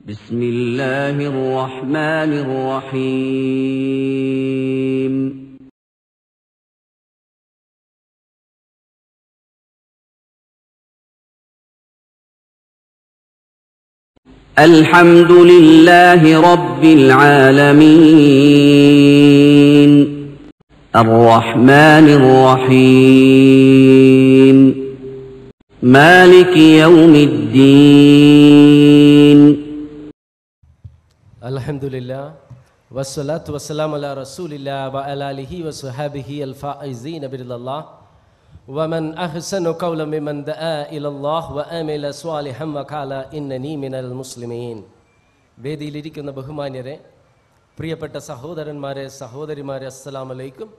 بسم الله الرحمن الرحيم الحمد لله رب العالمين الرحمن الرحيم مالك يوم الدين Alhamdulillah wassalatu wassalamu ala rasulillah wa ala alihi wa sahbihi al-faizina biridallah wa man ahsanu qawlan mimman da'a ila Allah wa amila salihan wa qala innani minal muslimin. വേദിയിലിരിക്കുന്ന ബഹുമാന്യരെ, പ്രിയപ്പെട്ട സഹോദരന്മാരെ, സഹോദരിമാരെ, അസ്സലാമു അലൈക്കും.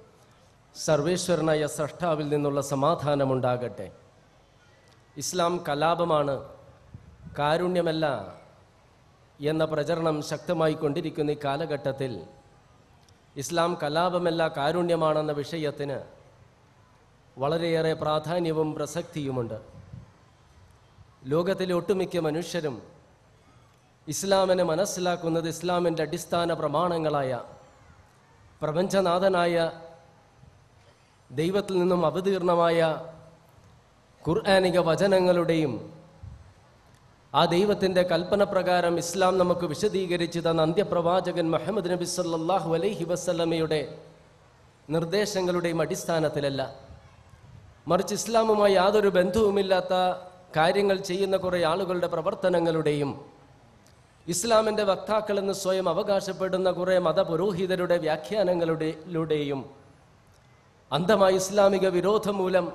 സർവേശ്വരനായ സൃഷ്ടാവിൽ നിന്നുള്ള സമാധാനമുണ്ടാകട്ടെ. ഇസ്ലാം കലാപമാണ്, കാരുണ്യമല്ല എന്ന പ്രചരണം ശക്തമായി കൊണ്ടിരിക്കുന്ന ഈ കാലഘട്ടത്തിൽ ഇസ്ലാം കലാപമല്ല കാരുണ്യമാണെന്ന വിഷയത്തിന് വളരെയേറെ പ്രാധാന്യവും പ്രസക്തിയുമുണ്ട്. ലോകത്തിലെ ഒട്ടുമിക്ക മനുഷ്യരും ഇസ്ലാമിനെ മനസ്സിലാക്കുന്നത് ഇസ്ലാമിൻ്റെ അടിസ്ഥാന പ്രമാണങ്ങളായ പ്രപഞ്ചനാഥനായ ദൈവത്തിൽ നിന്നും അവതീർണമായ ഖുർആനിക വചനങ്ങളുടെയും ആ ദൈവത്തിൻ്റെ കൽപ്പന പ്രകാരം ഇസ്ലാം നമുക്ക് വിശദീകരിച്ചു തന്ന അന്ത്യപ്രവാചകൻ മുഹമ്മദ് നബി സല്ലല്ലാഹു അലൈഹി വസല്ലമയുടെ നിർദ്ദേശങ്ങളുടെയും അടിസ്ഥാനത്തിലല്ല, മറിച്ച് ഇസ്ലാമുമായി യാതൊരു ബന്ധവുമില്ലാത്ത കാര്യങ്ങൾ ചെയ്യുന്ന കുറേ ആളുകളുടെ പ്രവർത്തനങ്ങളുടെയും ഇസ്ലാമിൻ്റെ വക്താക്കളെന്ന് സ്വയം അവകാശപ്പെടുന്ന കുറേ മതപുരോഹിതരുടെ വ്യാഖ്യാനങ്ങളുടെയും അന്ധമായ ഇസ്ലാമിക വിരോധം മൂലം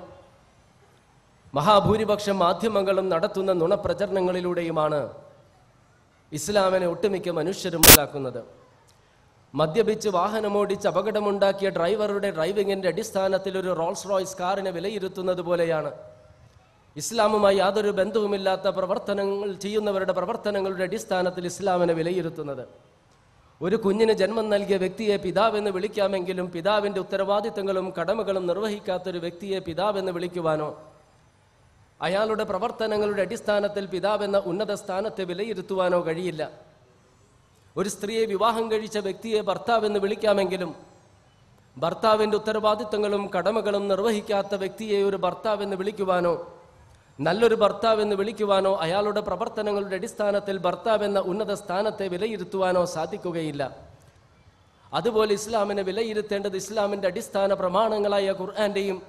മഹാഭൂരിപക്ഷം മാധ്യമങ്ങളും നടത്തുന്ന നുണപ്രചരണങ്ങളിലൂടെയുമാണ് ഇസ്ലാമിനെ ഒട്ടുമിക്ക മനുഷ്യരും ഉണ്ടാക്കുന്നത്. മദ്യപിച്ച് വാഹനമോടിച്ച് അപകടമുണ്ടാക്കിയ ഡ്രൈവറുടെ ഡ്രൈവിങ്ങിൻ്റെ അടിസ്ഥാനത്തിൽ ഒരു റോൾസ് റോയ്സ് കാറിനെ വിലയിരുത്തുന്നത് പോലെയാണ് ഇസ്ലാമുമായി യാതൊരു ബന്ധവുമില്ലാത്ത പ്രവർത്തനങ്ങൾ ചെയ്യുന്നവരുടെ പ്രവർത്തനങ്ങളുടെ അടിസ്ഥാനത്തിൽ ഇസ്ലാമിനെ വിലയിരുത്തുന്നത്. ഒരു കുഞ്ഞിന് ജന്മം നൽകിയ വ്യക്തിയെ പിതാവെന്ന് വിളിക്കാമെങ്കിലും പിതാവിൻ്റെ ഉത്തരവാദിത്തങ്ങളും കടമകളും നിർവഹിക്കാത്തൊരു വ്യക്തിയെ പിതാവെന്ന് വിളിക്കുവാനോ അയാളുടെ പ്രവർത്തനങ്ങളുടെ അടിസ്ഥാനത്തിൽ പിതാവെന്ന ഉന്നത സ്ഥാനത്തെ വിലയിരുത്തുവാനോ കഴിയില്ല. ഒരു സ്ത്രീയെ വിവാഹം കഴിച്ച വ്യക്തിയെ ഭർത്താവെന്ന് വിളിക്കാമെങ്കിലും ഭർത്താവിൻ്റെ ഉത്തരവാദിത്തങ്ങളും കടമകളും നിർവഹിക്കാത്ത വ്യക്തിയെ ഒരു ഭർത്താവെന്ന് വിളിക്കുവാനോ നല്ലൊരു ഭർത്താവെന്ന് വിളിക്കുവാനോ അയാളുടെ പ്രവർത്തനങ്ങളുടെ അടിസ്ഥാനത്തിൽ ഭർത്താവെന്ന ഉന്നത സ്ഥാനത്തെ വിലയിരുത്തുവാനോ സാധിക്കുകയില്ല. അതുപോലെ ഇസ്ലാമിനെ വിലയിരുത്തേണ്ടത് ഇസ്ലാമിൻ്റെ അടിസ്ഥാന പ്രമാണങ്ങളായ ഖുർആന്റെയും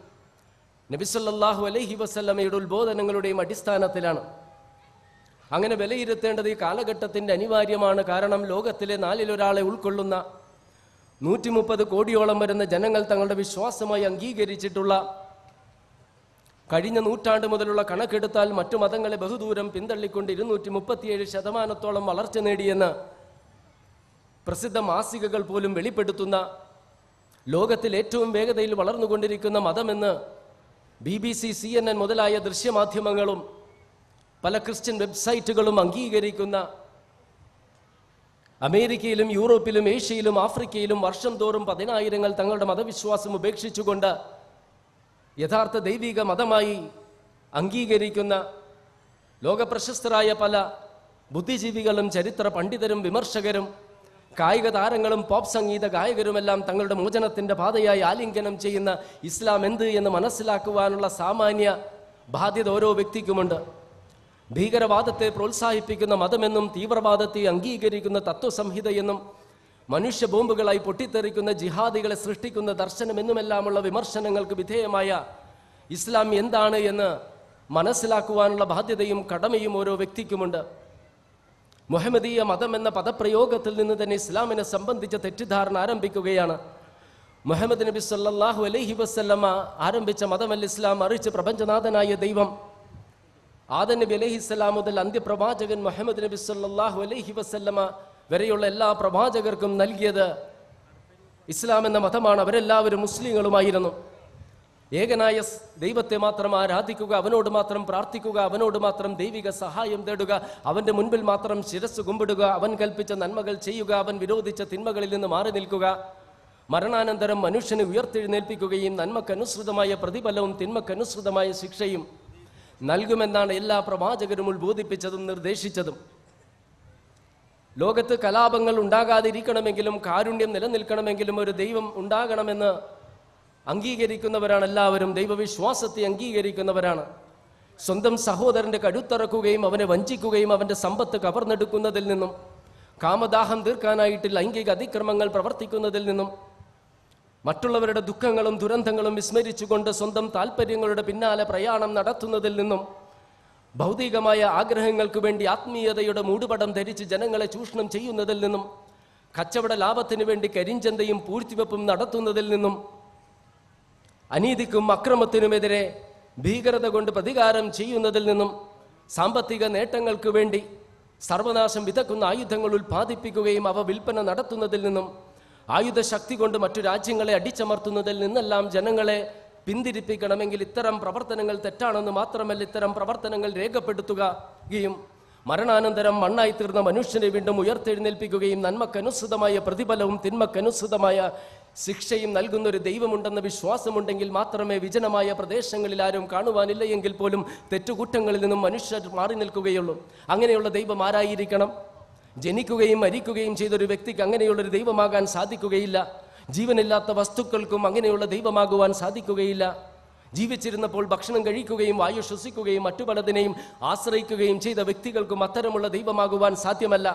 നബി സല്ലല്ലാഹു അലൈഹി വസല്ലമയുടെ ഉത്ബോധനങ്ങളുടെയും അടിസ്ഥാനത്തിലാണ്. അങ്ങനെ വിലയിരുത്തേണ്ടത് ഈ കാലഘട്ടത്തിൻ്റെ അനിവാര്യമാണ്. കാരണം ലോകത്തിലെ 4/1 ഉൾക്കൊള്ളുന്ന 130 കോടിയോളം വരുന്ന ജനങ്ങൾ തങ്ങളുടെ വിശ്വാസമായി അംഗീകരിച്ചിട്ടുള്ള, കഴിഞ്ഞ നൂറ്റാണ്ട് മുതലുള്ള കണക്കെടുത്താൽ മറ്റു മതങ്ങളെ ബഹുദൂരം പിന്തള്ളിക്കൊണ്ട് 237% വളർച്ച നേടിയെന്ന് പ്രസിദ്ധ മാസികകൾ പോലും വെളിപ്പെടുത്തുന്ന, ലോകത്തിൽ ഏറ്റവും വേഗതയിൽ വളർന്നുകൊണ്ടിരിക്കുന്ന മതമെന്ന് BBC, CNN മുതലായ ദൃശ്യമാധ്യമങ്ങളും പല ക്രിസ്ത്യൻ വെബ്സൈറ്റുകളും അംഗീകരിക്കുന്ന, അമേരിക്കയിലും യൂറോപ്പിലും ഏഷ്യയിലും ആഫ്രിക്കയിലും വർഷം തോറും 10,000 തങ്ങളുടെ മതവിശ്വാസം ഉപേക്ഷിച്ചുകൊണ്ട് യഥാർത്ഥ ദൈവിക മതമായി അംഗീകരിക്കുന്ന ലോകപ്രശസ്തരായ പല ബുദ്ധിജീവികളും ചരിത്ര പണ്ഡിതരും വിമർശകരും കായിക താരങ്ങളും പോപ്പ് സംഗീത ഗായകരുമെല്ലാം തങ്ങളുടെ മോചനത്തിൻ്റെ പാതയായി ആലിംഗനം ചെയ്യുന്ന ഇസ്ലാം എന്ത് എന്ന് മനസ്സിലാക്കുവാനുള്ള സാമാന്യ ബാധ്യത ഓരോ വ്യക്തിക്കുമുണ്ട്. ഭീകരവാദത്തെ പ്രോത്സാഹിപ്പിക്കുന്ന മതമെന്നും തീവ്രവാദത്തെ അംഗീകരിക്കുന്ന തത്വസംഹിതയെന്നും മനുഷ്യ ബോംബുകളായി പൊട്ടിത്തെറിക്കുന്ന ജിഹാദികളെ സൃഷ്ടിക്കുന്ന ദർശനമെന്നുമെല്ലാമുള്ള വിമർശനങ്ങൾക്ക് വിധേയമായ ഇസ്ലാം എന്താണ് എന്ന് മനസ്സിലാക്കുവാനുള്ള ബാധ്യതയും കടമയും ഓരോ വ്യക്തിക്കുമുണ്ട്. മുഹമ്മദീയ മതം എന്ന പദപ്രയോഗത്തിൽ നിന്ന് തന്നെ ഇസ്ലാമിനെ സംബന്ധിച്ച തെറ്റിദ്ധാരണ ആരംഭിക്കുകയാണ്. മുഹമ്മദ് നബി സല്ലല്ലാഹു അലൈഹി വസല്ലമ ആരംഭിച്ച മതമല്ല ഇസ്ലാം, മറിച്ച് പ്രപഞ്ചനാഥനായ ദൈവം ആദം നബി അലൈഹിസ്സലാം മുതൽ അന്ത്യപ്രവാചകൻ മുഹമ്മദ് നബി സല്ലല്ലാഹു അലൈഹി വസല്ലമ വരെയുള്ള എല്ലാ പ്രവാചകർക്കും നൽകിയത് ഇസ്ലാം എന്ന മതമാണ്. അവരെല്ലാവരും മുസ്ലിങ്ങളുമായിരുന്നു. ഏകനായ ദൈവത്തെ മാത്രം ആരാധിക്കുക, അവനോട് മാത്രം പ്രാർത്ഥിക്കുക, അവനോട് മാത്രം ദൈവിക സഹായം തേടുക, അവൻ്റെ മുൻപിൽ മാത്രം ശിരസ് കുമ്പിടുക, അവൻ കൽപ്പിച്ച നന്മകൾ ചെയ്യുക, അവൻ വിരോധിച്ച തിന്മകളിൽ നിന്ന് മാറി നിൽക്കുക, മരണാനന്തരം മനുഷ്യനെ ഉയർത്തെഴുന്നേൽപ്പിക്കുകയും നന്മക്കനുസൃതമായ പ്രതിഫലവും തിന്മക്കനുസൃതമായ ശിക്ഷയും നൽകുമെന്നാണ് എല്ലാ പ്രവാചകരും ഉത്ബോധിപ്പിച്ചതും നിർദ്ദേശിച്ചതും. ലോകത്ത് കലാപങ്ങൾ ഉണ്ടാകാതിരിക്കണമെങ്കിലും കാരുണ്യം നിലനിൽക്കണമെങ്കിലും ഒരു ദൈവം ഉണ്ടാകണമെന്ന് അംഗീകരിക്കുന്നവരാണ് എല്ലാവരും. ദൈവവിശ്വാസത്തെ അംഗീകരിക്കുന്നവരാണ്. സ്വന്തം സഹോദരന്റെ കഴുത്തറക്കുകയും അവനെ വഞ്ചിക്കുകയും അവന്റെ സമ്പത്ത് കവർന്നെടുക്കുന്നതിൽ നിന്നും, കാമദാഹം തീർക്കാനായിട്ട് ലൈംഗിക അതിക്രമങ്ങൾ പ്രവർത്തിക്കുന്നതിൽ നിന്നും, മറ്റുള്ളവരുടെ ദുഃഖങ്ങളും ദുരന്തങ്ങളും വിസ്മരിച്ചുകൊണ്ട് സ്വന്തം താല്പര്യങ്ങളുടെ പിന്നാലെ പ്രയാണം നടത്തുന്നതിൽ നിന്നും, ഭൗതികമായ ആഗ്രഹങ്ങൾക്ക് വേണ്ടി ആത്മീയതയുടെ മൂടുപടം ധരിച്ച് ജനങ്ങളെ ചൂഷണം ചെയ്യുന്നതിൽ നിന്നും, കച്ചവട ലാഭത്തിന് വേണ്ടി കരിഞ്ചന്തയും പൂഴ്ത്തിവെപ്പും നടത്തുന്നതിൽ നിന്നും, അനീതിക്കും അക്രമത്തിനുമെതിരെ ഭീകരത കൊണ്ട് പ്രതികാരം ചെയ്യുന്നതിൽ നിന്നും, സാമ്പത്തിക നേട്ടങ്ങൾക്ക് വേണ്ടി സർവനാശം വിതക്കുന്ന ആയുധങ്ങൾ ഉൽപ്പാദിപ്പിക്കുകയും അവ വിൽപ്പന നടത്തുന്നതിൽ നിന്നും, ആയുധശക്തി കൊണ്ട് മറ്റു രാജ്യങ്ങളെ അടിച്ചമർത്തുന്നതിൽ നിന്നെല്ലാം ജനങ്ങളെ പിന്തിരിപ്പിക്കണമെങ്കിൽ ഇത്തരം പ്രവർത്തനങ്ങൾ തെറ്റാണെന്ന് മാത്രമല്ല, ഇത്തരം പ്രവർത്തനങ്ങൾ രേഖപ്പെടുത്തുകയും മരണാനന്തരം മണ്ണായി തീർന്ന മനുഷ്യനെ വീണ്ടും ഉയർത്തെഴുന്നേൽപ്പിക്കുകയും നന്മക്കനുസൃതമായ പ്രതിഫലവും തിന്മക്കനുസൃതമായ ശിക്ഷയും നൽകുന്ന ഒരു ദൈവമുണ്ടെന്ന വിശ്വാസമുണ്ടെങ്കിൽ മാത്രമേ വിജനമായ പ്രദേശങ്ങളിൽ ആരും കാണുവാനില്ല എങ്കിൽ പോലും തെറ്റുകുറ്റങ്ങളിൽ നിന്നും മനുഷ്യർ മാറി നിൽക്കുകയുള്ളൂ. അങ്ങനെയുള്ള ദൈവം ആരായിരിക്കണം? ജനിക്കുകയും മരിക്കുകയും ചെയ്തൊരു വ്യക്തിക്ക് അങ്ങനെയുള്ളൊരു ദൈവമാകാൻ സാധിക്കുകയില്ല. ജീവനില്ലാത്ത വസ്തുക്കൾക്കും അങ്ങനെയുള്ള ദൈവമാകുവാൻ സാധിക്കുകയില്ല. ജീവിച്ചിരുന്നപ്പോൾ ഭക്ഷണം കഴിക്കുകയും വായു ശ്വസിക്കുകയും മറ്റു പലതിനെയും ആശ്രയിക്കുകയും ചെയ്ത വ്യക്തികൾക്കും അത്തരമുള്ള ദൈവമാകുവാൻ സാധ്യമല്ല.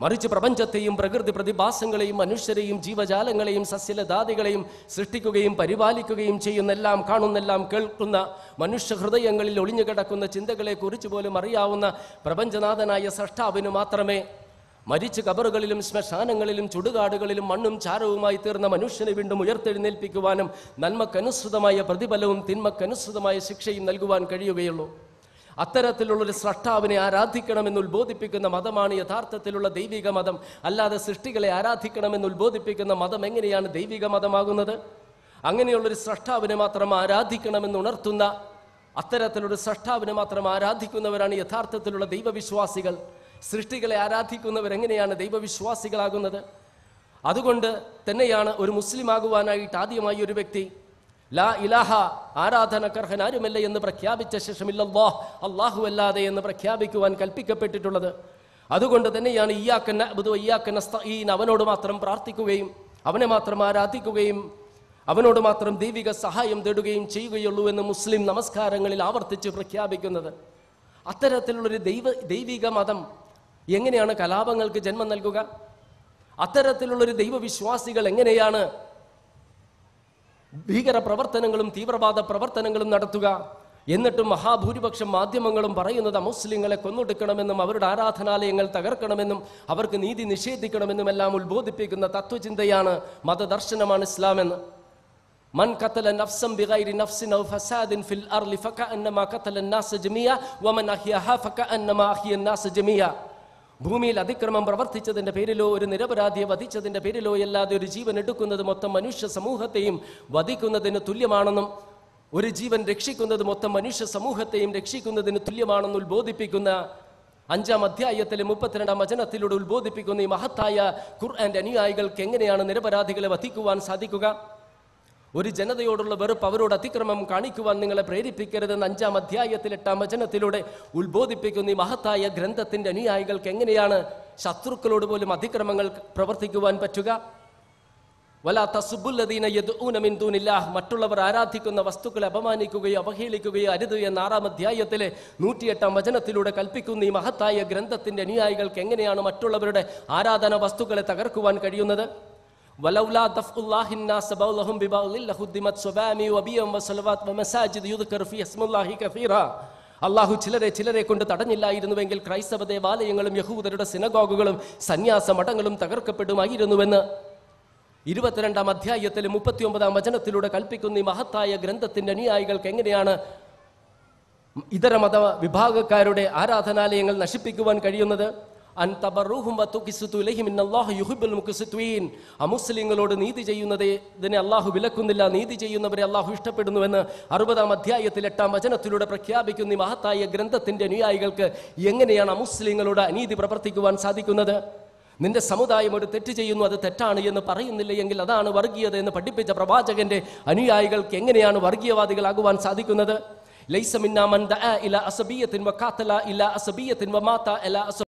മറിച്ച് പ്രപഞ്ചത്തെയും പ്രകൃതി പ്രതിഭാസങ്ങളെയും മനുഷ്യരെയും ജീവജാലങ്ങളെയും സസ്യലതാദികളെയും സൃഷ്ടിക്കുകയും പരിപാലിക്കുകയും ചെയ്യുന്നെല്ലാം കാണുന്നെല്ലാം കേൾക്കുന്ന മനുഷ്യ ഹൃദയങ്ങളിൽ ഒളിഞ്ഞുകിടക്കുന്ന ചിന്തകളെ കുറിച്ച് പോലും അറിയാവുന്ന പ്രപഞ്ചനാഥനായ സൃഷ്ടാവിന് മാത്രമേ മരിച്ച് കബറുകളിലും ശ്മശാനങ്ങളിലും ചുടുകാടുകളിലും മണ്ണും ചാരവുമായി തീർന്ന മനുഷ്യനെ വീണ്ടും ഉയർത്തെഴുന്നേൽപ്പിക്കുവാനും നന്മക്കനുസൃതമായ പ്രതിഫലവും തിന്മക്കനുസൃതമായ ശിക്ഷയും നൽകുവാൻ കഴിയുകയുള്ളൂ. അത്തരത്തിലുള്ളൊരു സ്രഷ്ടാവിനെ ആരാധിക്കണമെന്ന് ഉത്ബോധിപ്പിക്കുന്ന മതമാണ് യഥാർത്ഥത്തിലുള്ള ദൈവിക മതം. അല്ലാതെ സൃഷ്ടികളെ ആരാധിക്കണമെന്ന് ഉത്ബോധിപ്പിക്കുന്ന മതം എങ്ങനെയാണ് ദൈവിക മതമാകുന്നത്? അങ്ങനെയുള്ളൊരു സ്രഷ്ടാവിനെ മാത്രം ആരാധിക്കണമെന്ന് ഉണർത്തുന്ന, അത്തരത്തിലൊരു സ്രഷ്ടാവിനെ മാത്രം ആരാധിക്കുന്നവരാണ് യഥാർത്ഥത്തിലുള്ള ദൈവവിശ്വാസികൾ. സൃഷ്ടികളെ ആരാധിക്കുന്നവരെങ്ങനെയാണ് ദൈവവിശ്വാസികളാകുന്നത്? അതുകൊണ്ട് തന്നെയാണ് ഒരു മുസ്ലിം ആകുവാനായിട്ട് ആദ്യമായി ഒരു വ്യക്തി ലാ ഇലാഹ, ആരാധനക്കർഹൻ ആരുമല്ല എന്ന് പ്രഖ്യാപിച്ച ശേഷം ഇല്ലല്ലാഹ്, അല്ലാഹു അല്ലാതെ എന്ന് പ്രഖ്യാപിക്കുവാൻ കൽപ്പിക്കപ്പെട്ടിട്ടുള്ളത്. അതുകൊണ്ട് തന്നെയാണ് ഇയ്യാക നഅ്ബുദു വഇയ്യാക നസ്തഈൻ, അവനോട് മാത്രം പ്രാർത്ഥിക്കുകയും അവനെ മാത്രം ആരാധിക്കുകയും അവനോട് മാത്രം ദൈവിക സഹായം തേടുകയും ചെയ്യുകയുള്ളൂ എന്ന് മുസ്ലിം നമസ്കാരങ്ങളിൽ ആവർത്തിച്ച് പ്രഖ്യാപിക്കുന്നത്. അത്തരത്തിലുള്ളൊരു ദൈവിക മതം എങ്ങനെയാണ് കലാപങ്ങൾക്ക് ജന്മം നൽകുക? അത്തരത്തിലുള്ളൊരു ദൈവവിശ്വാസികൾ എങ്ങനെയാണ് ഭീകര പ്രവർത്തനങ്ങളും തീവ്രവാദ പ്രവർത്തനങ്ങളും നടത്തുക? എന്നിട്ടും മഹാഭൂരിപക്ഷം മാധ്യമങ്ങളും പറയുന്നത് മുസ്ലിങ്ങളെ കൊന്നൊടുക്കണമെന്നും അവരുടെ ആരാധനാലയങ്ങൾ തകർക്കണമെന്നും അവർക്ക് നീതി നിഷേധിക്കണമെന്നും എല്ലാം ഉത്ബോധിപ്പിക്കുന്ന തത്വചിന്തയാണ്, മതദർശനമാണ് ഇസ്ലാമെന്ന്. മൻ ഖതല നഫ്സൻ ബിഗൈരി നഫ്സിൻ ഔ ഫസാദിൻ ഫിൽ അർളി ഫകഅന്നമാ ഖതല അന്നാസ ജമിയ വമൻ അഹ്യഹാ ഫകഅന്നമാ അഹ്യ അന്നാസ ജമിയ. ഭൂമിയിൽ അതിക്രമം പ്രവർത്തിച്ചതിൻ്റെ പേരിലോ ഒരു നിരപരാധിയെ വധിച്ചതിൻ്റെ പേരിലോ അല്ലാതെ ഒരു ജീവൻ എടുക്കുന്നത് മൊത്തം മനുഷ്യ സമൂഹത്തെയും വധിക്കുന്നതിന് തുല്യമാണെന്നും ഒരു ജീവൻ രക്ഷിക്കുന്നത് മൊത്തം മനുഷ്യ സമൂഹത്തെയും രക്ഷിക്കുന്നതിന് തുല്യമാണെന്ന് ഉത്ബോധിപ്പിക്കുന്ന 5-ാം അധ്യായത്തിലെ 32-ാം വചനത്തിലൂടെ ഉത്ബോധിപ്പിക്കുന്ന ഈ മഹത്തായ ഖുർആന്റെ അനുയായികൾക്ക് എങ്ങനെയാണ് നിരപരാധികളെ വധിക്കുവാൻ സാധിക്കുക? ഒരു ജനതയോടുള്ള വെറുപ്പ്, അവരോട് അതിക്രമം കാണിക്കുവാൻ നിങ്ങളെ പ്രേരിപ്പിക്കരുതെന്ന് 5-ാം അധ്യായത്തിൽ 8-ാം വചനത്തിലൂടെ ഉത്ബോധിപ്പിക്കുന്ന ഈ മഹത്തായ ഗ്രന്ഥത്തിന്റെ അനുയായികൾക്ക് എങ്ങനെയാണ് ശത്രുക്കളോട് പോലും അതിക്രമങ്ങൾ പ്രവർത്തിക്കുവാൻ പറ്റുക? വലാ തസുബ്ബുല്ലദീന യദ്ഊന മിൻ ദൂനില്ലാഹ്, മറ്റുള്ളവർ ആരാധിക്കുന്ന വസ്തുക്കളെ അപമാനിക്കുകയോ അവഹേളിക്കുകയോ അരുത് എന്ന 6-ാം അധ്യായത്തിലെ 108-ാം വചനത്തിലൂടെ കൽപ്പിക്കുന്ന ഈ മഹത്തായ ഗ്രന്ഥത്തിന്റെ അനുയായികൾക്ക് എങ്ങനെയാണ് മറ്റുള്ളവരുടെ ആരാധന വസ്തുക്കളെ തകർക്കുവാൻ കഴിയുന്നത്? വലൗലാ ദഫ്ഉല്ലാഹി الناس ബൗലഹും ബിബൗലിൻ ലഹുദ്ദിമത് സ്വബാമി വബിയം വസലവാത് വമസാജിദ് യുദ്കർ ഫീ ഇസ്മുല്ലാഹി കസീറാ. അല്ലാഹു ചിലരെ കൊണ്ട് തടഞ്ഞില്ലായിരുന്നുവെങ്കിൽ ക്രൈസ്തവ ദേവാലയങ്ങളും യഹൂദരുടെ സിനഗോഗുകളും സന്യാസ മഠങ്ങളും തകർക്കപ്പെടുമായിരുന്നുവെന്ന് 22-ാം അധ്യായത്തിലെ 39-ാം വചനത്തിലൂടെ കൽപ്പിക്കുന്ന ഈ മഹത്തായ ഗ്രന്ഥത്തിന്റെ അനുയായികൾക്ക് എങ്ങനെയാണ് ഇതര മത വിഭാഗക്കാരുടെ ആരാധനാലയങ്ങൾ നശിപ്പിക്കുവാൻ കഴിയുന്നത്? അമുസ്ലിങ്ങളോട് നീതി ചെയ്യുന്നതിനെ അള്ളാഹു വിലക്കുന്നില്ല, നീതി ചെയ്യുന്നവരെ അള്ളാഹു ഇഷ്ടപ്പെടുന്നുവെന്ന് 60-ാം അധ്യായത്തിൽ 8-ാം വചനത്തിലൂടെ പ്രഖ്യാപിക്കുന്ന ഈ മഹത്തായ ഗ്രന്ഥത്തിന്റെ അനുയായികൾക്ക് എങ്ങനെയാണ് അമുസ്ലിങ്ങളോട് അനീതി പ്രവർത്തിക്കുവാൻ സാധിക്കുന്നത്? നിന്റെ സമുദായം ഒരു തെറ്റ് ചെയ്യുന്നു, അത് തെറ്റാണ് എന്ന് പറയുന്നില്ല എങ്കിൽ അതാണ് വർഗീയത എന്ന് പഠിപ്പിച്ച പ്രവാചകന്റെ അനുയായികൾക്ക് എങ്ങനെയാണ് വർഗീയവാദികളാകുവാൻ സാധിക്കുന്നത്? ലൈസ മിന്നാ മൻ ദഅ ഇലാ അസബിയത്തിൻ വഖാതല ഇലാ അസബിയത്തിൻ വമാത ഇലാ